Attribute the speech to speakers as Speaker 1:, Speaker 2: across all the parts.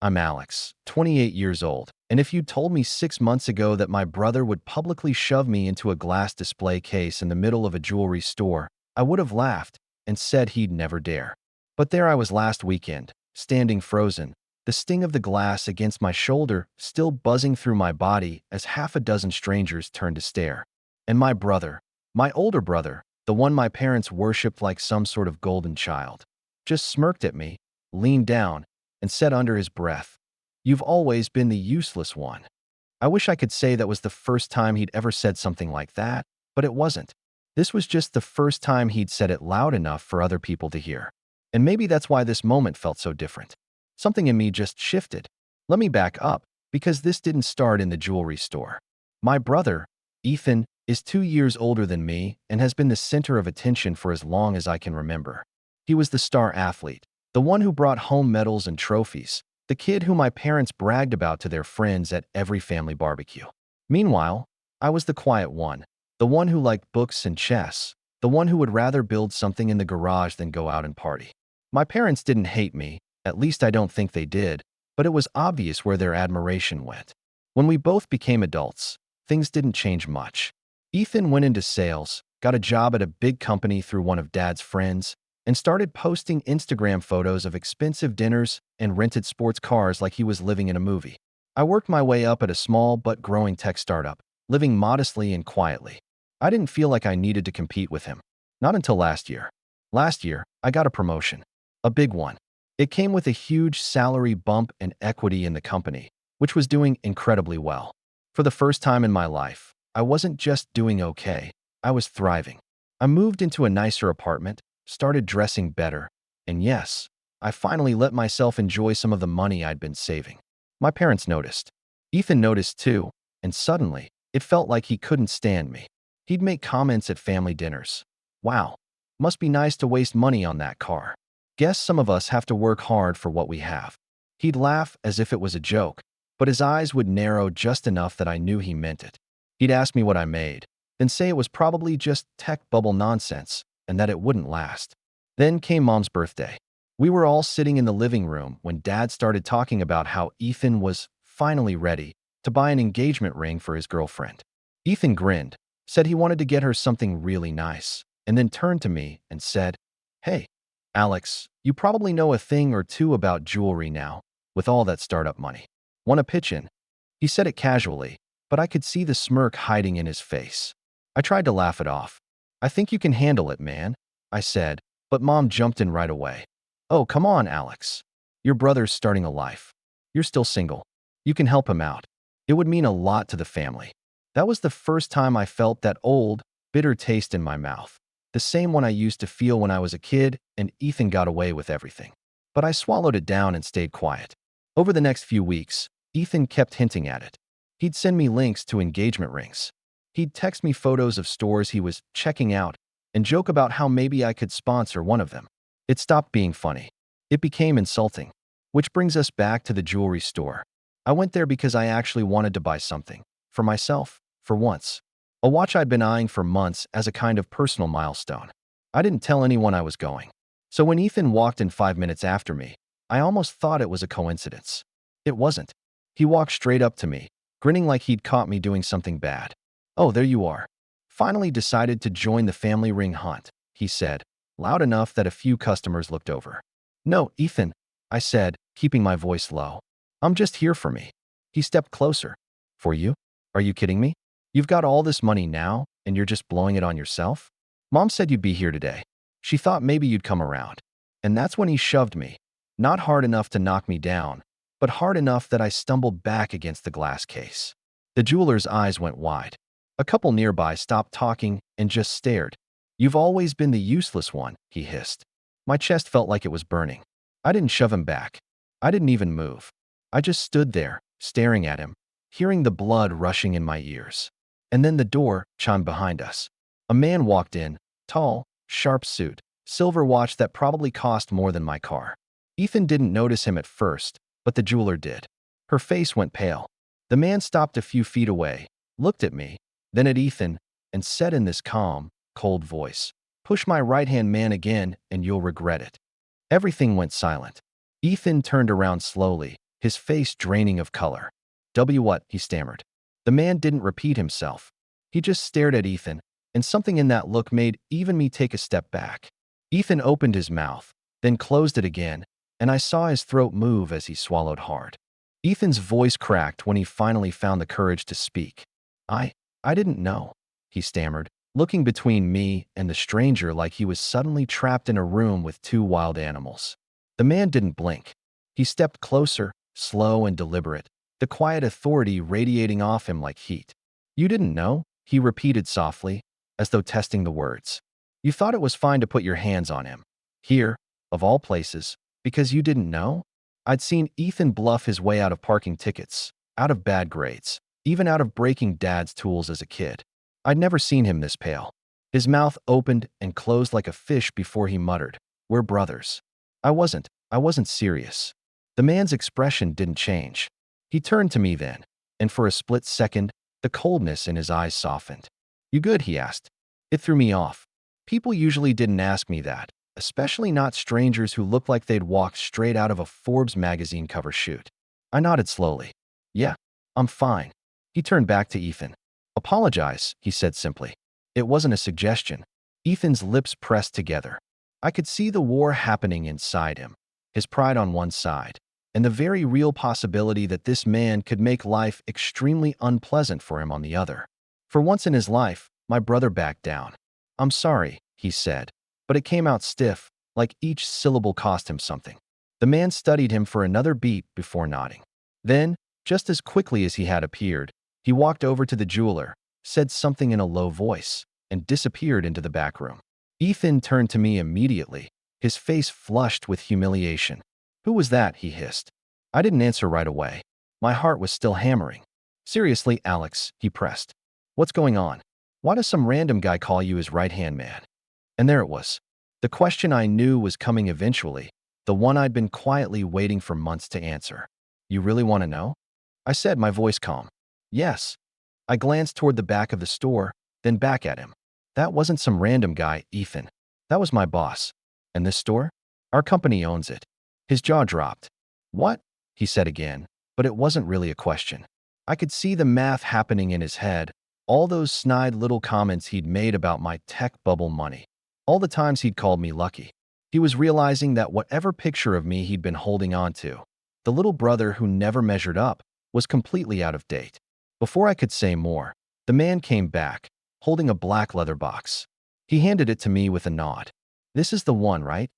Speaker 1: I'm Alex, 28 years old, and if you told me 6 months ago that my brother would publicly shove me into a glass display case in the middle of a jewelry store, I would have laughed and said he'd never dare. But there I was last weekend, standing frozen, the sting of the glass against my shoulder still buzzing through my body as half a dozen strangers turned to stare. And my brother, my older brother, the one my parents worshipped like some sort of golden child, just smirked at me, leaned down, and said under his breath, "You've always been the useless one." I wish I could say that was the first time he'd ever said something like that, but it wasn't. This was just the first time he'd said it loud enough for other people to hear. And maybe that's why this moment felt so different. Something in me just shifted. Let me back up, because this didn't start in the jewelry store. My brother, Ethan, is 2 years older than me and has been the center of attention for as long as I can remember. He was the star athlete, the one who brought home medals and trophies, the kid who my parents bragged about to their friends at every family barbecue. Meanwhile, I was the quiet one, the one who liked books and chess, the one who would rather build something in the garage than go out and party. My parents didn't hate me, at least I don't think they did, but it was obvious where their admiration went. When we both became adults, things didn't change much. Ethan went into sales, got a job at a big company through one of Dad's friends, and started posting Instagram photos of expensive dinners and rented sports cars like he was living in a movie. I worked my way up at a small but growing tech startup, living modestly and quietly. I didn't feel like I needed to compete with him. Not until last year. Last year, I got a promotion. A big one. It came with a huge salary bump and equity in the company, which was doing incredibly well. For the first time in my life, I wasn't just doing okay, I was thriving. I moved into a nicer apartment, started dressing better, and yes, I finally let myself enjoy some of the money I'd been saving. My parents noticed. Ethan noticed too, and suddenly, it felt like he couldn't stand me. He'd make comments at family dinners. "Wow, must be nice to waste money on that car. Guess some of us have to work hard for what we have." He'd laugh as if it was a joke, but his eyes would narrow just enough that I knew he meant it. He'd ask me what I made, then say it was probably just tech bubble nonsense and that it wouldn't last. Then came Mom's birthday. We were all sitting in the living room when Dad started talking about how Ethan was finally ready to buy an engagement ring for his girlfriend. Ethan grinned, said he wanted to get her something really nice, and then turned to me and said, "Hey, Alex, you probably know a thing or two about jewelry now, with all that startup money. Want to pitch in?" He said it casually, but I could see the smirk hiding in his face. I tried to laugh it off. "I think you can handle it, man," I said, but Mom jumped in right away. "Oh, come on, Alex. Your brother's starting a life. You're still single. You can help him out. It would mean a lot to the family." That was the first time I felt that old, bitter taste in my mouth. The same one I used to feel when I was a kid and Ethan got away with everything. But I swallowed it down and stayed quiet. Over the next few weeks, Ethan kept hinting at it. He'd send me links to engagement rings. He'd text me photos of stores he was checking out and joke about how maybe I could sponsor one of them. It stopped being funny. It became insulting. Which brings us back to the jewelry store. I went there because I actually wanted to buy something. For myself, for once. A watch I'd been eyeing for months as a kind of personal milestone. I didn't tell anyone I was going. So when Ethan walked in 5 minutes after me, I almost thought it was a coincidence. It wasn't. He walked straight up to me, grinning like he'd caught me doing something bad. "Oh, there you are. Finally decided to join the family ring hunt," he said, loud enough that a few customers looked over. "No, Ethan," I said, keeping my voice low. "I'm just here for me." He stepped closer. "For you? Are you kidding me? You've got all this money now, and you're just blowing it on yourself? Mom said you'd be here today. She thought maybe you'd come around." And that's when he shoved me. Not hard enough to knock me down, but hard enough that I stumbled back against the glass case. The jeweler's eyes went wide. A couple nearby stopped talking and just stared. "You've always been the useless one," he hissed. My chest felt like it was burning. I didn't shove him back. I didn't even move. I just stood there, staring at him, hearing the blood rushing in my ears. And then the door chimed behind us. A man walked in, tall, sharp suit, silver watch that probably cost more than my car. Ethan didn't notice him at first, but the jeweler did. Her face went pale. The man stopped a few feet away, looked at me, then at Ethan, and said in this calm, cold voice, "Push my right-hand man again and you'll regret it." Everything went silent. Ethan turned around slowly, his face draining of color. What? He stammered. The man didn't repeat himself. He just stared at Ethan, and something in that look made even me take a step back. Ethan opened his mouth, then closed it again, and I saw his throat move as he swallowed hard. Ethan's voice cracked when he finally found the courage to speak. I didn't know, he stammered, looking between me and the stranger like he was suddenly trapped in a room with two wild animals. The man didn't blink. He stepped closer, slow and deliberate, the quiet authority radiating off him like heat. You didn't know? He repeated softly, as though testing the words. You thought it was fine to put your hands on him. Here, of all places, because you didn't know? I'd seen Ethan bluff his way out of parking tickets, out of bad grades, even out of breaking Dad's tools as a kid. I'd never seen him this pale. His mouth opened and closed like a fish before he muttered, "We're brothers." I wasn't serious. The man's expression didn't change. He turned to me then, and for a split second, the coldness in his eyes softened. "You good?" he asked. It threw me off. People usually didn't ask me that, especially not strangers who looked like they'd walked straight out of a Forbes magazine cover shoot. I nodded slowly. "Yeah, I'm fine." He turned back to Ethan. "Apologize," he said simply. It wasn't a suggestion. Ethan's lips pressed together. I could see the war happening inside him, his pride on one side, and the very real possibility that this man could make life extremely unpleasant for him on the other. For once in his life, my brother backed down. "I'm sorry," he said, but it came out stiff, like each syllable cost him something. The man studied him for another beat before nodding. Then, just as quickly as he had appeared, he walked over to the jeweler, said something in a low voice, and disappeared into the back room. Ethan turned to me immediately, his face flushed with humiliation. "Who was that?" he hissed. I didn't answer right away. My heart was still hammering. "Seriously, Alex," he pressed. "What's going on? Why does some random guy call you his right-hand man?" And there it was. The question I knew was coming eventually, the one I'd been quietly waiting for months to answer. "You really want to know?" I said, my voice calm. "Yes." I glanced toward the back of the store, then back at him. "That wasn't some random guy, Ethan. That was my boss. And this store? Our company owns it." His jaw dropped. "What?" he said again, but it wasn't really a question. I could see the math happening in his head, all those snide little comments he'd made about my tech bubble money, all the times he'd called me lucky. He was realizing that whatever picture of me he'd been holding on to, the little brother who never measured up, was completely out of date. Before I could say more, the man came back, holding a black leather box. He handed it to me with a nod. "This is the one, right?"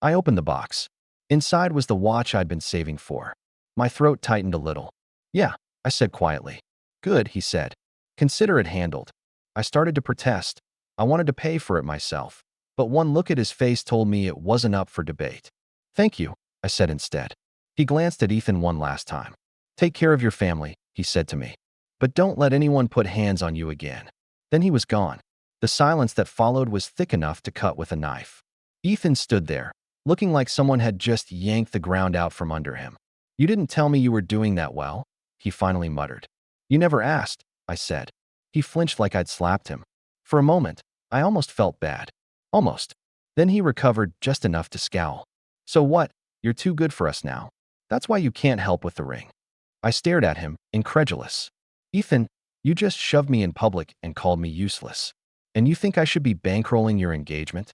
Speaker 1: I opened the box. Inside was the watch I'd been saving for. My throat tightened a little. "Yeah," I said quietly. "Good," he said. "Consider it handled." I started to protest. I wanted to pay for it myself, but one look at his face told me it wasn't up for debate. "Thank you," I said instead. He glanced at Ethan one last time. "Take care of your family," he said to me. "But don't let anyone put hands on you again." Then he was gone. The silence that followed was thick enough to cut with a knife. Ethan stood there, looking like someone had just yanked the ground out from under him. "You didn't tell me you were doing that well," he finally muttered. "You never asked," I said. He flinched like I'd slapped him. For a moment, I almost felt bad. Almost. Then he recovered just enough to scowl. "So what? You're too good for us now. That's why you can't help with the ring." I stared at him, incredulous. "Ethan, you just shoved me in public and called me useless. And you think I should be bankrolling your engagement?"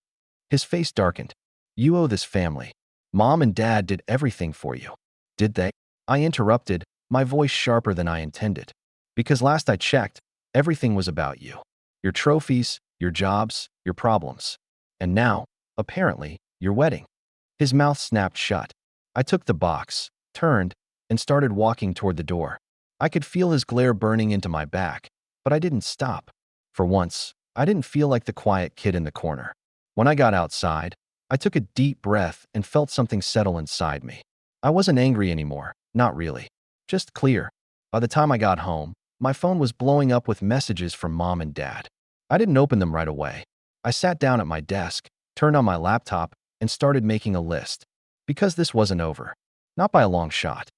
Speaker 1: His face darkened. "You owe this family. Mom and Dad did everything for you." "Did they?" I interrupted, my voice sharper than I intended. "Because last I checked, everything was about you. Your trophies, your jobs, your problems. And now, apparently, your wedding." His mouth snapped shut. I took the box, turned, and started walking toward the door. I could feel his glare burning into my back, but I didn't stop. For once, I didn't feel like the quiet kid in the corner. When I got outside, I took a deep breath and felt something settle inside me. I wasn't angry anymore, not really. Just clear. By the time I got home, my phone was blowing up with messages from Mom and Dad. I didn't open them right away. I sat down at my desk, turned on my laptop, and started making a list. Because this wasn't over. Not by a long shot.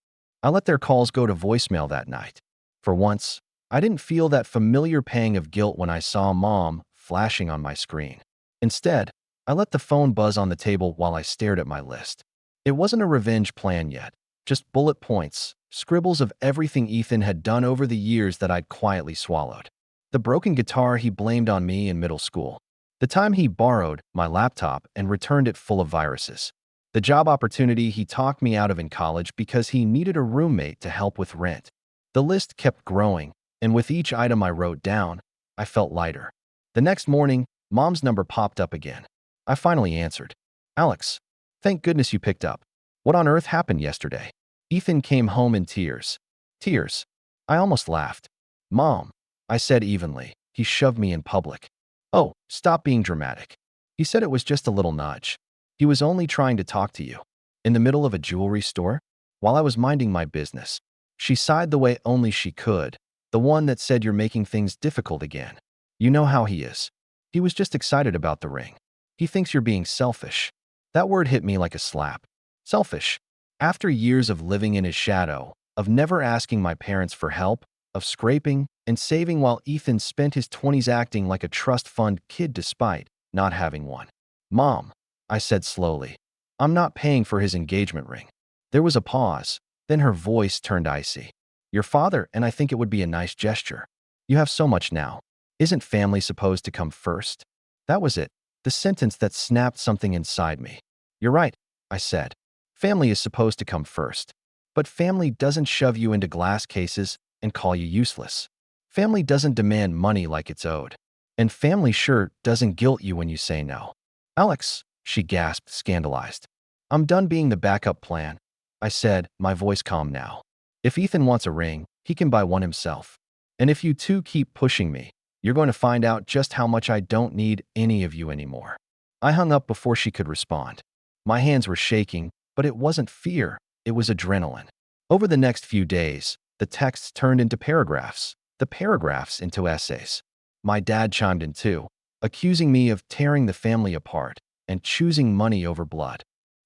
Speaker 1: I let their calls go to voicemail that night. For once, I didn't feel that familiar pang of guilt when I saw Mom flashing on my screen. Instead, I let the phone buzz on the table while I stared at my list. It wasn't a revenge plan yet, just bullet points, scribbles of everything Ethan had done over the years that I'd quietly swallowed. The broken guitar he blamed on me in middle school. The time he borrowed my laptop and returned it full of viruses. The job opportunity he talked me out of in college because he needed a roommate to help with rent. The list kept growing, and with each item I wrote down, I felt lighter. The next morning, Mom's number popped up again. I finally answered. "Alex, thank goodness you picked up. What on earth happened yesterday?" Ethan came home in tears. Tears. I almost laughed. "Mom," I said evenly. "He shoved me in public." "Oh, stop being dramatic." He said it was just a little nudge. He was only trying to talk to you. In the middle of a jewelry store? While I was minding my business. She sighed the way only she could, the one that said you're making things difficult again. You know how he is. He was just excited about the ring. He thinks you're being selfish. That word hit me like a slap. Selfish. After years of living in his shadow, of never asking my parents for help, of scraping and saving while Ethan spent his 20s acting like a trust fund kid despite not having one. "Mom," I said slowly, "I'm not paying for his engagement ring." There was a pause, then her voice turned icy. "Your father and I think it would be a nice gesture. You have so much now. Isn't family supposed to come first?" That was it, the sentence that snapped something inside me. "You're right," I said. "Family is supposed to come first. But family doesn't shove you into glass cases and call you useless. Family doesn't demand money like it's owed. And family sure doesn't guilt you when you say no." "Alex," she gasped, scandalized. "I'm done being the backup plan," I said, my voice calm now. "If Ethan wants a ring, he can buy one himself. And if you two keep pushing me, you're going to find out just how much I don't need any of you anymore." I hung up before she could respond. My hands were shaking, but it wasn't fear, it was adrenaline. Over the next few days, the texts turned into paragraphs, the paragraphs into essays. My dad chimed in too, accusing me of tearing the family apart and choosing money over blood.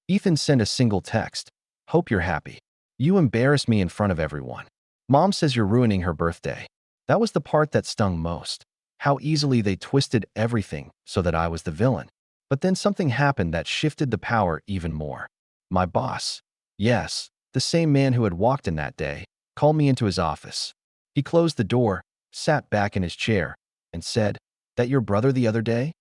Speaker 1: Ethan sent a single text. "Hope you're happy. You embarrass me in front of everyone. Mom says you're ruining her birthday." That was the part that stung most. How easily they twisted everything so that I was the villain. But then something happened that shifted the power even more. My boss. Yes, the same man who had walked in that day, called me into his office. He closed the door, sat back in his chair, and said, "That your brother the other day?"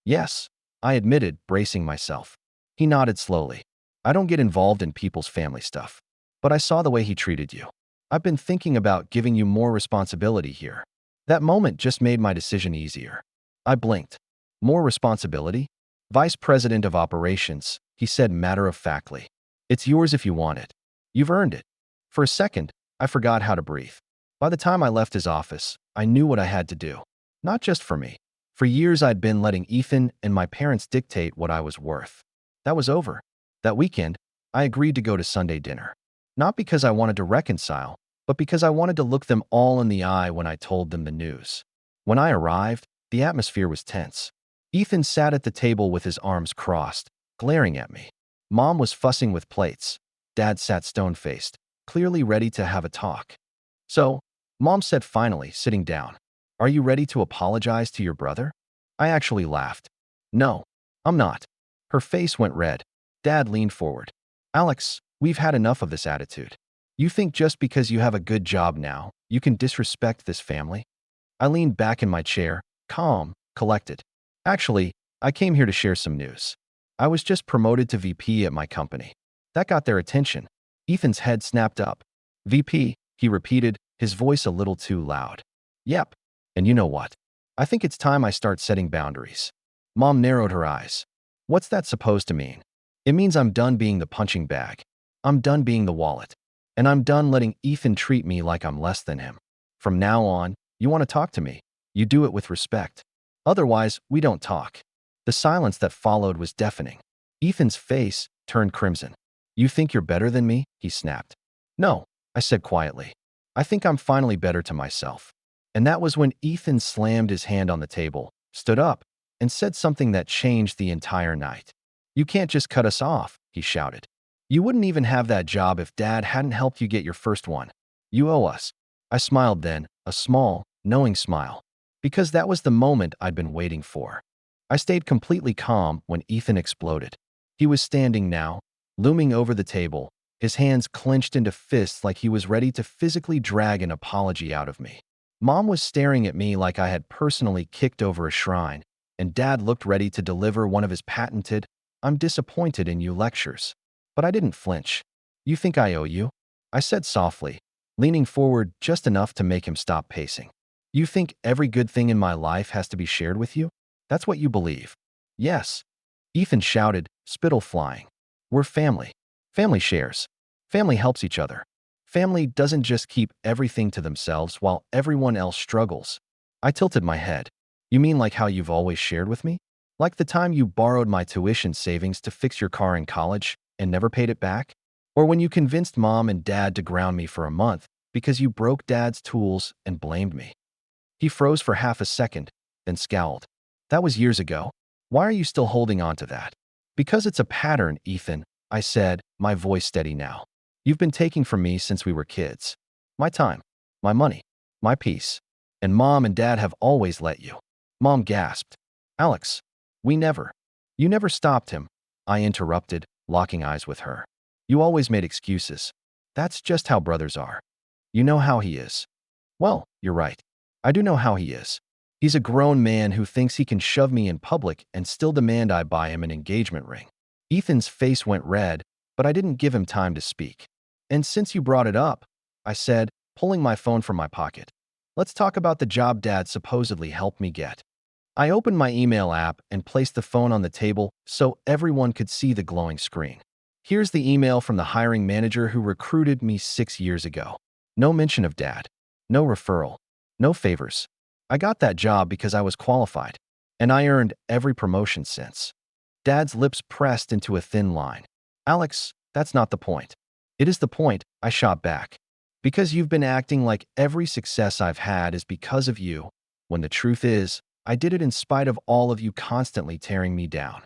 Speaker 1: "Yes," I admitted, bracing myself. He nodded slowly. "I don't get involved in people's family stuff. But I saw the way he treated you. I've been thinking about giving you more responsibility here." That moment just made my decision easier. I blinked. "More responsibility?" "Vice President of Operations," he said matter-of-factly. "It's yours if you want it. You've earned it." For a second, I forgot how to breathe. By the time I left his office, I knew what I had to do. Not just for me. For years I'd been letting Ethan and my parents dictate what I was worth. That was over. That weekend, I agreed to go to Sunday dinner. Not because I wanted to reconcile, but because I wanted to look them all in the eye when I told them the news. When I arrived, the atmosphere was tense. Ethan sat at the table with his arms crossed, glaring at me. Mom was fussing with plates. Dad sat stone-faced, clearly ready to have a talk. "So," Mom said finally, sitting down, "are you ready to apologize to your brother?" I actually laughed. "No, I'm not." Her face went red. Dad leaned forward. "Alex, we've had enough of this attitude. You think just because you have a good job now, you can disrespect this family?" I leaned back in my chair, calm, collected. "Actually, I came here to share some news. I was just promoted to VP at my company." That got their attention. Ethan's head snapped up. "VP," he repeated, his voice a little too loud. "Yep. And you know what? I think it's time I start setting boundaries." Mom narrowed her eyes. "What's that supposed to mean?" "It means I'm done being the punching bag. I'm done being the wallet. And I'm done letting Ethan treat me like I'm less than him. From now on, you want to talk to me, you do it with respect. Otherwise, we don't talk." The silence that followed was deafening. Ethan's face turned crimson. "You think you're better than me?" he snapped. "No," I said quietly. "I think I'm finally better to myself." And that was when Ethan slammed his hand on the table, stood up, and said something that changed the entire night. "You can't just cut us off," he shouted. "You wouldn't even have that job if Dad hadn't helped you get your first one. You owe us." I smiled then, a small, knowing smile. Because that was the moment I'd been waiting for. I stayed completely calm when Ethan exploded. He was standing now, looming over the table, his hands clenched into fists like he was ready to physically drag an apology out of me. Mom was staring at me like I had personally kicked over a shrine, and Dad looked ready to deliver one of his patented, "I'm disappointed in you" lectures. But I didn't flinch. "You think I owe you?" I said softly, leaning forward just enough to make him stop pacing. "You think every good thing in my life has to be shared with you? That's what you believe?" "Yes," Ethan shouted, spittle flying. "We're family. Family shares. Family helps each other. Family doesn't just keep everything to themselves while everyone else struggles." I tilted my head. "You mean like how you've always shared with me? Like the time you borrowed my tuition savings to fix your car in college and never paid it back? Or when you convinced Mom and Dad to ground me for a month because you broke Dad's tools and blamed me?" He froze for half a second, then scowled. "That was years ago. Why are you still holding on to that?" "Because it's a pattern, Ethan," I said, my voice steady now. "You've been taking from me since we were kids. My time, my money, my peace. And Mom and Dad have always let you." Mom gasped. "Alex, we never." "You never stopped him," I interrupted, locking eyes with her. "You always made excuses. That's just how brothers are. You know how he is." "Well, you're right. I do know how he is. He's a grown man who thinks he can shove me in public and still demand I buy him an engagement ring." Ethan's face went red, but I didn't give him time to speak. "And since you brought it up," I said, pulling my phone from my pocket, "let's talk about the job Dad supposedly helped me get." I opened my email app and placed the phone on the table so everyone could see the glowing screen. "Here's the email from the hiring manager who recruited me 6 years ago. No mention of Dad. No referral. No favors. I got that job because I was qualified, and I earned every promotion since." Dad's lips pressed into a thin line. "Alex, that's not the point." "It is the point," I shot back. "Because you've been acting like every success I've had is because of you, when the truth is, I did it in spite of all of you constantly tearing me down."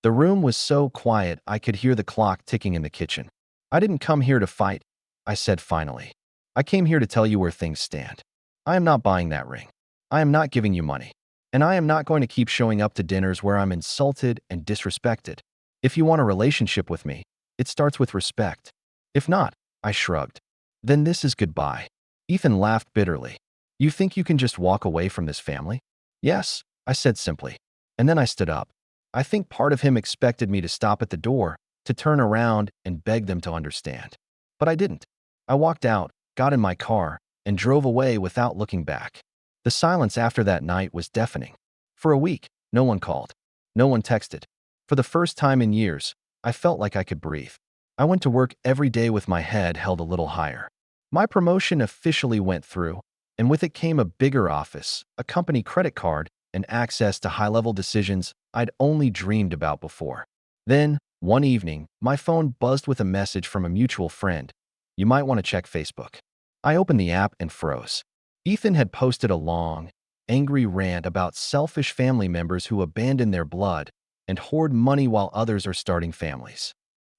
Speaker 1: The room was so quiet I could hear the clock ticking in the kitchen. "I didn't come here to fight," I said finally. "I came here to tell you where things stand. I am not buying that ring. I am not giving you money. And I am not going to keep showing up to dinners where I'm insulted and disrespected. If you want a relationship with me, it starts with respect. If not," I shrugged, "then this is goodbye." Ethan laughed bitterly. "You think you can just walk away from this family?" "Yes," I said simply. And then I stood up. I think part of him expected me to stop at the door, to turn around and beg them to understand. But I didn't. I walked out, got in my car, and drove away without looking back. The silence after that night was deafening. For a week, no one called. No one texted. For the first time in years, I felt like I could breathe. I went to work every day with my head held a little higher. My promotion officially went through, and with it came a bigger office, a company credit card, and access to high-level decisions I'd only dreamed about before. Then, one evening, my phone buzzed with a message from a mutual friend. "You might want to check Facebook." I opened the app and froze. Ethan had posted a long, angry rant about selfish family members who abandon their blood and hoard money while others are starting families.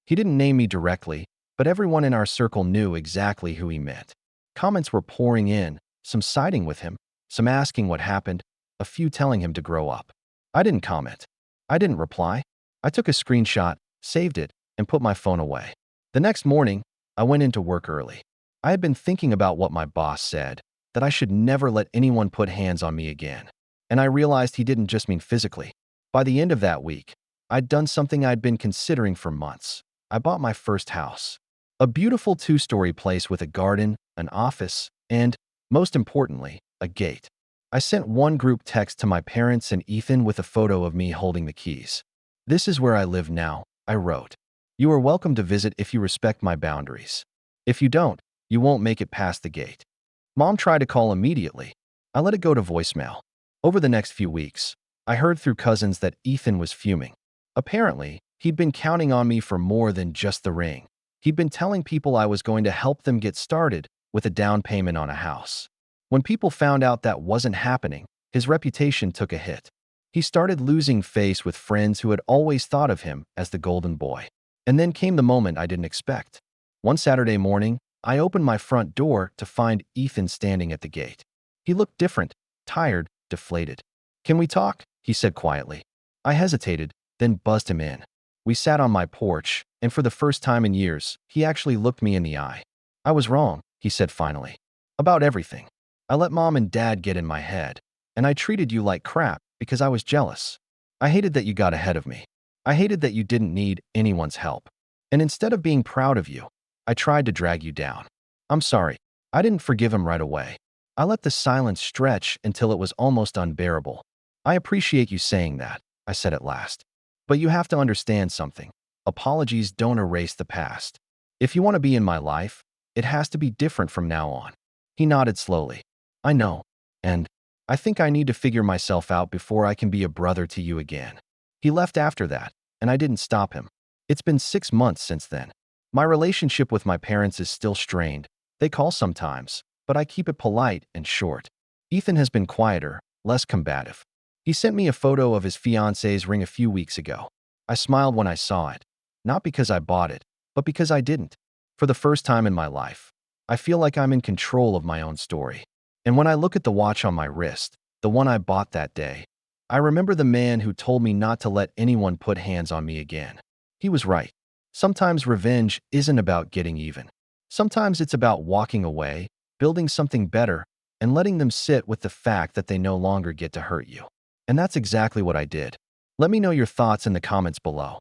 Speaker 1: He didn't name me directly, but everyone in our circle knew exactly who he meant. Comments were pouring in, some siding with him, some asking what happened, a few telling him to grow up. I didn't comment. I didn't reply. I took a screenshot, saved it, and put my phone away. The next morning, I went into work early. I had been thinking about what my boss said, that I should never let anyone put hands on me again. And I realized he didn't just mean physically. By the end of that week, I'd done something I'd been considering for months. I bought my first house. A beautiful 2-story place with a garden, an office, and, most importantly, a gate. I sent one group text to my parents and Ethan with a photo of me holding the keys. "This is where I live now," I wrote. "You are welcome to visit if you respect my boundaries. If you don't, you won't make it past the gate." Mom tried to call immediately. I let it go to voicemail. Over the next few weeks, I heard through cousins that Ethan was fuming. Apparently, he'd been counting on me for more than just the ring. He'd been telling people I was going to help them get started with a down payment on a house. When people found out that wasn't happening, his reputation took a hit. He started losing face with friends who had always thought of him as the golden boy. And then came the moment I didn't expect. One Saturday morning, I opened my front door to find Ethan standing at the gate. He looked different, tired, deflated. "Can we talk?" he said quietly. I hesitated, then buzzed him in. We sat on my porch, and for the first time in years, he actually looked me in the eye. I was wrong, he said finally. About everything. I let mom and dad get in my head, and I treated you like crap because I was jealous. I hated that you got ahead of me. I hated that you didn't need anyone's help. And instead of being proud of you, I tried to drag you down. I'm sorry. I didn't forgive him right away. I let the silence stretch until it was almost unbearable. I appreciate you saying that, I said at last. But you have to understand something. Apologies don't erase the past. If you want to be in my life, it has to be different from now on. He nodded slowly. I know. And I think I need to figure myself out before I can be a brother to you again. He left after that, and I didn't stop him. It's been 6 months since then. My relationship with my parents is still strained. They call sometimes, but I keep it polite and short. Ethan has been quieter, less combative. He sent me a photo of his fiance's ring a few weeks ago. I smiled when I saw it, not because I bought it, but because I didn't. For the first time in my life, I feel like I'm in control of my own story. And when I look at the watch on my wrist, the one I bought that day, I remember the man who told me not to let anyone put hands on me again. He was right. Sometimes revenge isn't about getting even. Sometimes it's about walking away, building something better, and letting them sit with the fact that they no longer get to hurt you. And that's exactly what I did. Let me know your thoughts in the comments below.